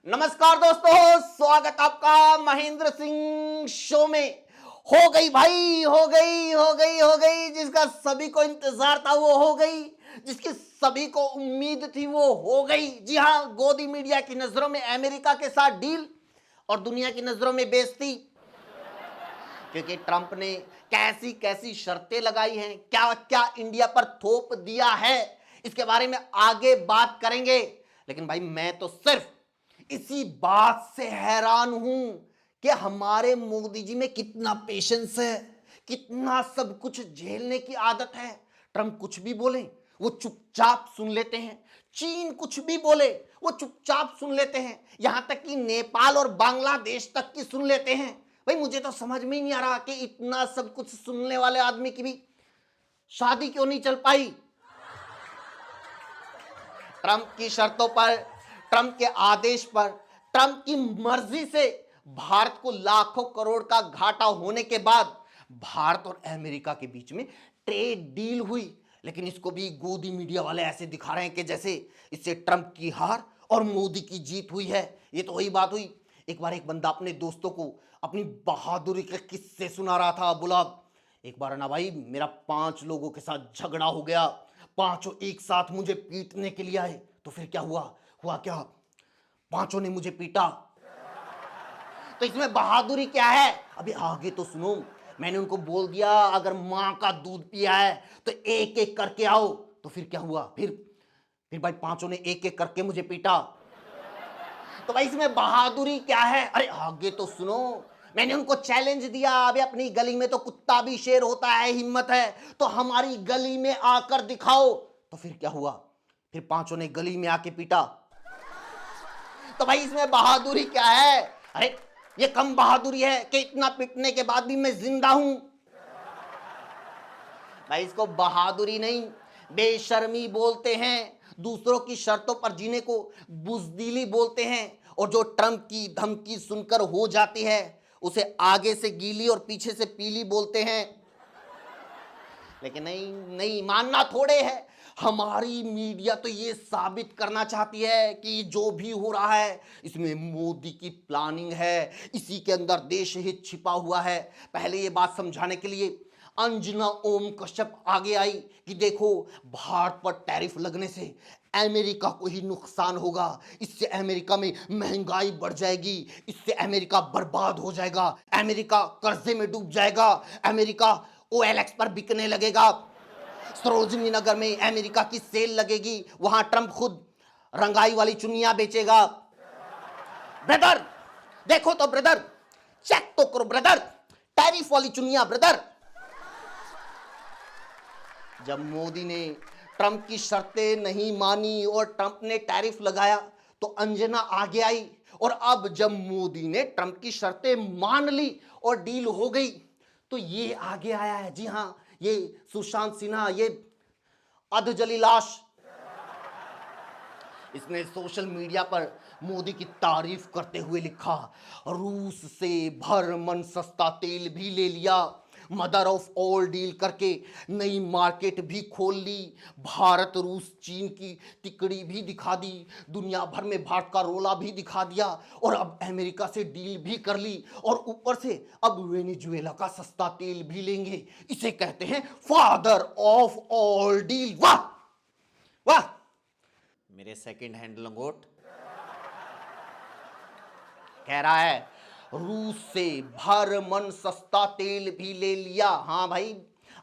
नमस्कार दोस्तों, स्वागत आपका महेंद्र सिंह शो में। हो गई भाई, हो गई जिसका सभी को इंतजार था वो हो गई, जिसकी सभी को उम्मीद थी वो हो गई। जी हां, गोदी मीडिया की नजरों में अमेरिका के साथ डील और दुनिया की नजरों में बेइज्जती, क्योंकि ट्रंप ने कैसी कैसी शर्तें लगाई हैं, क्या क्या इंडिया पर थोप दिया है, इसके बारे में आगे बात करेंगे। लेकिन भाई मैं तो सिर्फ इसी बात से हैरान हूं कि हमारे मोदी जी में कितना पेशेंस है, कितना सब कुछ झेलने की आदत है। ट्रंप कुछ भी बोले वो चुपचाप सुन लेते हैं, चीन कुछ भी बोले वो चुपचाप सुन लेते हैं, यहां तक कि नेपाल और बांग्लादेश तक की सुन लेते हैं। भाई मुझे तो समझ में ही नहीं आ रहा कि इतना सब कुछ सुनने वाले आदमी की भी शादी क्यों नहीं चल पाई। ट्रंप की शर्तों पर, ट्रंप के आदेश पर, ट्रंप की मर्जी से भारत को लाखों करोड़ का घाटा होने के बाद भारत और अमेरिका के बीच में ट्रेड डील हुई। लेकिन इसको भी गोदी मीडिया वाले ऐसे दिखा रहे हैं कि जैसे इससे ट्रंप की हार और मोदी की जीत हुई है। ये तो वही बात हुई, एक बार एक बंदा अपने दोस्तों को अपनी बहादुरी के किस्से सुना रहा था। बोला, एक बार ना भाई मेरा 5 लोगों के साथ झगड़ा हो गया, पांचों एक साथ मुझे पीटने के लिए आए। तो फिर क्या हुआ? हुआ क्या? पांचों ने मुझे पीटा। तो इसमें बहादुरी क्या है? अभी आगे तो सुनो। मैंने उनको बोल दिया अगर मां का दूध पिया है तो एक एक करके आओ। तो फिर क्या हुआ? फिर भाई पांचों ने एक एक करके मुझे पीटा। तो भाई इसमें बहादुरी क्या है? अरे आगे तो सुनो। मैंने उनको चैलेंज दिया, अभी अपनी गली में तो कुत्ता भी शेर होता है, हिम्मत है तो हमारी गली में आकर दिखाओ। तो फिर क्या हुआ? फिर पांचों ने गली में आके पीटा। तो भाई इसमें बहादुरी क्या है? अरे ये कम बहादुरी है कि इतना पिटने के बाद भी मैं जिंदा हूं। भाई इसको बहादुरी नहीं, बेशर्मी बोलते हैं। दूसरों की शर्तों पर जीने को बुजदिली बोलते हैं। और जो ट्रंप की धमकी सुनकर हो जाती है उसे आगे से गीली और पीछे से पीली बोलते हैं। लेकिन नहीं नहीं मानना थोड़े है। हमारी मीडिया तो ये साबित करना चाहती है कि जो भी हो रहा है इसमें मोदी की प्लानिंग है, इसी के अंदर देश हित छिपा हुआ है। पहले ये बात समझाने के लिए अंजना ओम कश्यप आगे आई कि देखो भारत पर टैरिफ लगने से अमेरिका को ही नुकसान होगा, इससे अमेरिका में महंगाई बढ़ जाएगी, इससे अमेरिका बर्बाद हो जाएगा, अमेरिका कर्जे में डूब जाएगा, अमेरिका OLX पर बिकने लगेगा, सरोजनी नगर में अमेरिका की सेल लगेगी, वहां ट्रंप खुद रंगाई वाली चुन्नियां बेचेगा। ब्रदर देखो तो ब्रदर, चेक तो करो ब्रदर, टैरिफ वाली चुन्नियां ब्रदर। जब मोदी ने ट्रंप की शर्तें नहीं मानी और ट्रंप ने टैरिफ लगाया तो अंजना आगे आई। और अब जब मोदी ने ट्रंप की शर्तें मान ली और डील हो गई तो ये आगे आया है। जी हां, ये सुशांत सिन्हा, ये अधजली लाश, इसने सोशल मीडिया पर मोदी की तारीफ करते हुए लिखा, रूस से भर मन सस्ता तेल भी ले लिया, मदर ऑफ ऑल डील करके नई मार्केट भी खोल ली, भारत रूस चीन की तिकड़ी भी दिखा दी, दुनिया भर में भारत का रोला भी दिखा दिया और अब अमेरिका से डील भी कर ली और ऊपर से अब वेनेजुएला का सस्ता तेल भी लेंगे। इसे कहते हैं फादर ऑफ ऑल डील। वाह वाह मेरे सेकंड हैंड लंगोट। कह रहा है रूस से भर मन सस्ता तेल भी ले लिया। हाँ भाई,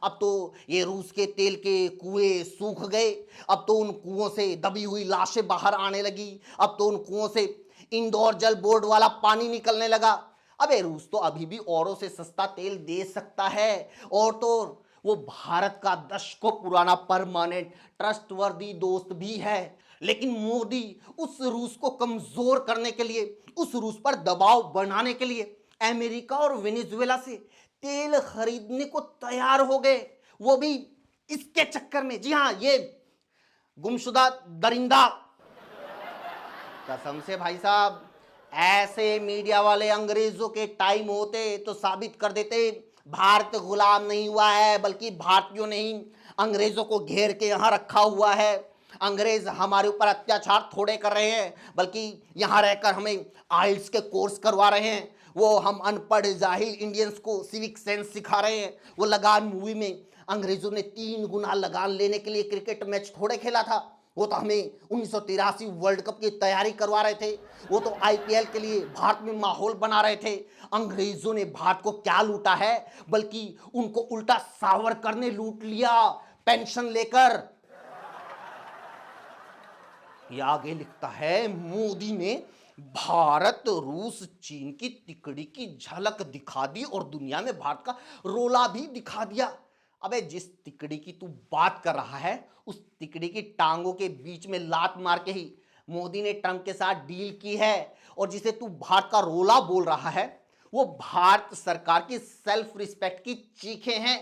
अब तो ये रूस के तेल के कुएं सूख गए, अब तो उन कुओं से दबी हुई लाशें बाहर आने लगी, अब तो उन कुओं से इंदौर जल बोर्ड वाला पानी निकलने लगा। अबे रूस तो अभी भी औरों से सस्ता तेल दे सकता है, और तो वो भारत का दशकों पुराना परमानेंट ट्रस्टवर्दी दोस्त भी है। लेकिन मोदी उस रूस को कमजोर करने के लिए, उस रूस पर दबाव बनाने के लिए अमेरिका और वेनेजुएला से तेल खरीदने को तैयार हो गए, वो भी इसके चक्कर में। जी हां, ये गुमशुदा दरिंदा। कसम से भाई साहब, ऐसे मीडिया वाले अंग्रेजों के टाइम होते तो साबित कर देते भारत गुलाम नहीं हुआ है, बल्कि भारतीयों ने ही अंग्रेजों को घेर के यहां रखा हुआ है। अंग्रेज हमारे ऊपर अत्याचार थोड़े कर रहे हैं, बल्कि यहां रहकर हमें आइल्स के कोर्स करवा रहे हैं। वो हम अनपढ़ जाहिल इंडियंस को सिविक सेंस सिखा रहे हैं। वो लगान मूवी में अंग्रेजों ने 3 गुना लगान लेने के लिए क्रिकेट मैच थोड़े खेला था, वो तो हमें 1983 वर्ल्ड कप की तैयारी करवा रहे थे। वो तो आईपीएल के लिए भारत में माहौल बना रहे थे। अंग्रेजों ने भारत को क्या लूटा है, बल्कि उनको उल्टा सावरकर ने लूट लिया पेंशन लेकर। ये आगे लिखता है, मोदी ने भारत रूस चीन की तिकड़ी की झलक दिखा दी और दुनिया में भारत का रोला भी दिखा दिया। अबे जिस तिकड़ी की तू बात कर रहा है, उस तिकड़ी की टांगों के बीच में लात मार के ही मोदी ने ट्रंप के साथ डील की है। और जिसे तू भारत का रोला बोल रहा है, वो भारत सरकार की सेल्फ रिस्पेक्ट की चीखें हैं।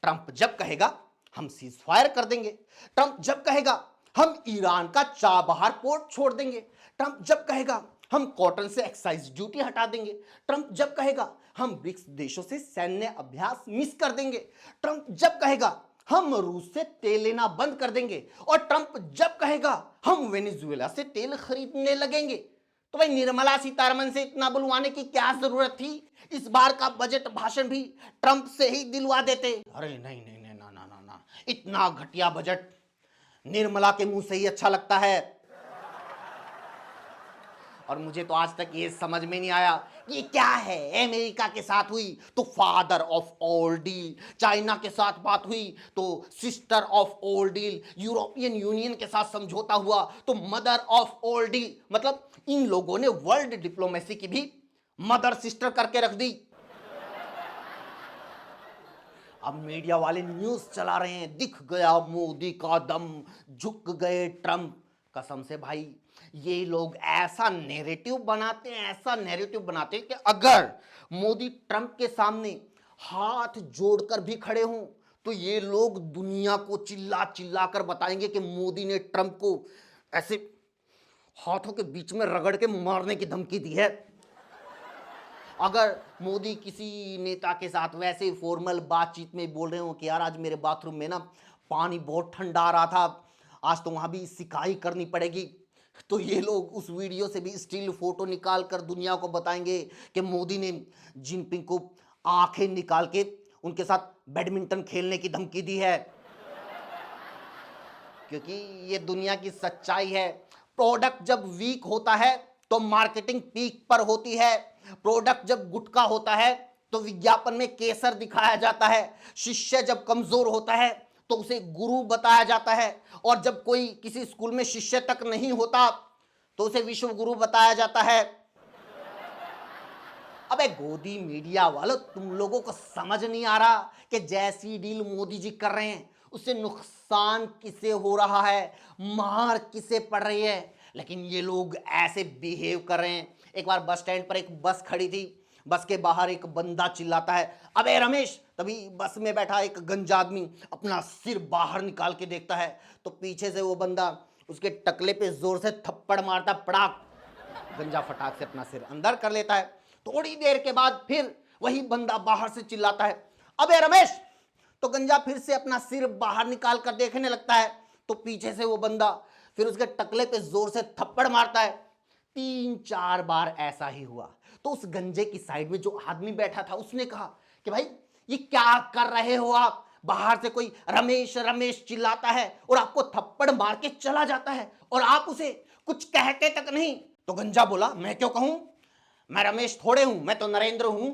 ट्रंप जब कहेगा हम सीज फायर कर देंगे, ट्रंप जब कहेगा हम ईरान का चाबहार पोर्ट छोड़ देंगे, ट्रंप जब कहेगा हम कॉटन से एक्साइज ड्यूटी हटा देंगे, ट्रंप जब कहेगा हम ब्रिक्स देशों से सैन्य अभ्यास मिस कर देंगे, ट्रंप जब कहेगा हम रूस से तेल लेना बंद कर देंगे, और ट्रंप जब कहेगा हम वेनेजुएला से तेल खरीदने लगेंगे, तो भाई निर्मला सीतारमण से इतना बुलवाने की क्या जरूरत थी? इस बार का बजट भाषण भी ट्रंप से ही दिलवा देते। अरे नहीं नहीं नहीं, ना ना ना ना, इतना घटिया बजट निर्मला के मुंह से ही अच्छा लगता है। और मुझे तो आज तक ये समझ में नहीं आया ये क्या है। अमेरिका के साथ हुई तो father of all deal, China के साथ बात हुई तो sister of all deal, European union के साथ समझौता हुआ तो मदर ऑफ ऑल डील। मतलब इन लोगों ने वर्ल्ड डिप्लोमेसी की भी मदर सिस्टर करके रख दी। अब मीडिया वाले न्यूज चला रहे हैं, दिख गया मोदी का दम, झुक गए ट्रंप। कसम से भाई, ये लोग ऐसा नैरेटिव बनाते हैं, ऐसा नैरेटिव बनाते हैं कि अगर मोदी ट्रंप के सामने हाथ जोड़कर भी खड़े हों तो ये लोग दुनिया को चिल्ला चिल्ला कर बताएंगे कि मोदी ने ट्रंप को ऐसे हाथों के बीच में रगड़ के मारने की धमकी दी है। अगर मोदी किसी नेता के साथ वैसे फॉर्मल बातचीत में बोल रहे हो कि यार आज मेरे बाथरूम में ना पानी बहुत ठंडा आ रहा था, आज तो वहाँ भी सिकाई करनी पड़ेगी, तो ये लोग उस वीडियो से भी स्टिल फोटो निकाल कर दुनिया को बताएंगे कि मोदी ने जिनपिंग को आंखें निकाल के उनके साथ बैडमिंटन खेलने की धमकी दी है। क्योंकि ये दुनिया की सच्चाई है, प्रोडक्ट जब वीक होता है तो मार्केटिंग पीक पर होती है, प्रोडक्ट जब गुटका होता है तो विज्ञापन में केसर दिखाया जाता है, शिष्य जब कमजोर होता है तो उसे गुरु बताया जाता है, और जब कोई किसी स्कूल में शिष्य तक नहीं होता तो उसे विश्व गुरु बताया जाता है। अबे गोदी मीडिया वालों, तुम लोगों को समझ नहीं आ रहा कि जैसी डील मोदी जी कर रहे हैं उससे नुकसान किसे हो रहा है, मार किसे पड़ रही है, लेकिन ये लोग ऐसे बिहेव कर रहे हैं। एक बार बस स्टैंड पर एक बस खड़ी थी, बस के बाहर एक बंदा चिल्लाता है अबे रमेश, तभी बस में बैठा एक गंजा आदमी अपना सिर बाहर निकाल के देखता है तो पीछे से वो बंदा उसके टकले पे जोर से थप्पड़ मारता, पड़ाक, गंजा फटाक से अपना सिर अंदर कर लेता है। थोड़ी देर के बाद फिर वही बंदा बाहर से चिल्लाता है अबे रमेश, तो गंजा फिर से अपना सिर बाहर निकाल कर देखने लगता है तो पीछे से वो बंदा फिर उसके टकले पे जोर से थप्पड़ मारता है। 3-4 बार ऐसा ही हुआ तो उस गंजे की साइड में जो आदमी बैठा था उसने कहा कि भाई ये क्या कर रहे हो आप, बाहर से कोई रमेश रमेश चिल्लाता है और आपको थप्पड़ मार के चला जाता है और आप उसे कुछ कहते तक नहीं। तो गंजा बोला मैं क्यों कहूं, मैं रमेश थोड़े हूं, मैं तो नरेंद्र हूं।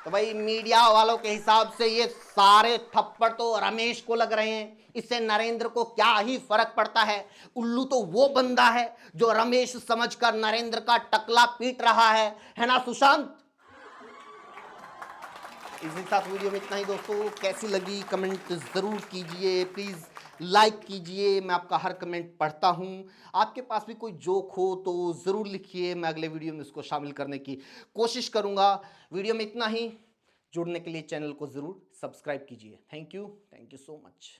तो भाई मीडिया वालों के हिसाब से ये सारे थप्पड़ तो रमेश को लग रहे हैं, इससे नरेंद्र को क्या ही फर्क पड़ता है। उल्लू तो वो बंदा है जो रमेश समझकर नरेंद्र का टकला पीट रहा है ना सुशांत। इसी साथ वीडियो में इतना ही दोस्तों, कैसी लगी कमेंट जरूर कीजिए, प्लीज लाइक कीजिए, मैं आपका हर कमेंट पढ़ता हूं। आपके पास भी कोई जोक हो तो ज़रूर लिखिए, मैं अगले वीडियो में उसको शामिल करने की कोशिश करूंगा। वीडियो में इतना ही, जुड़ने के लिए चैनल को ज़रूर सब्सक्राइब कीजिए। Thank you so much.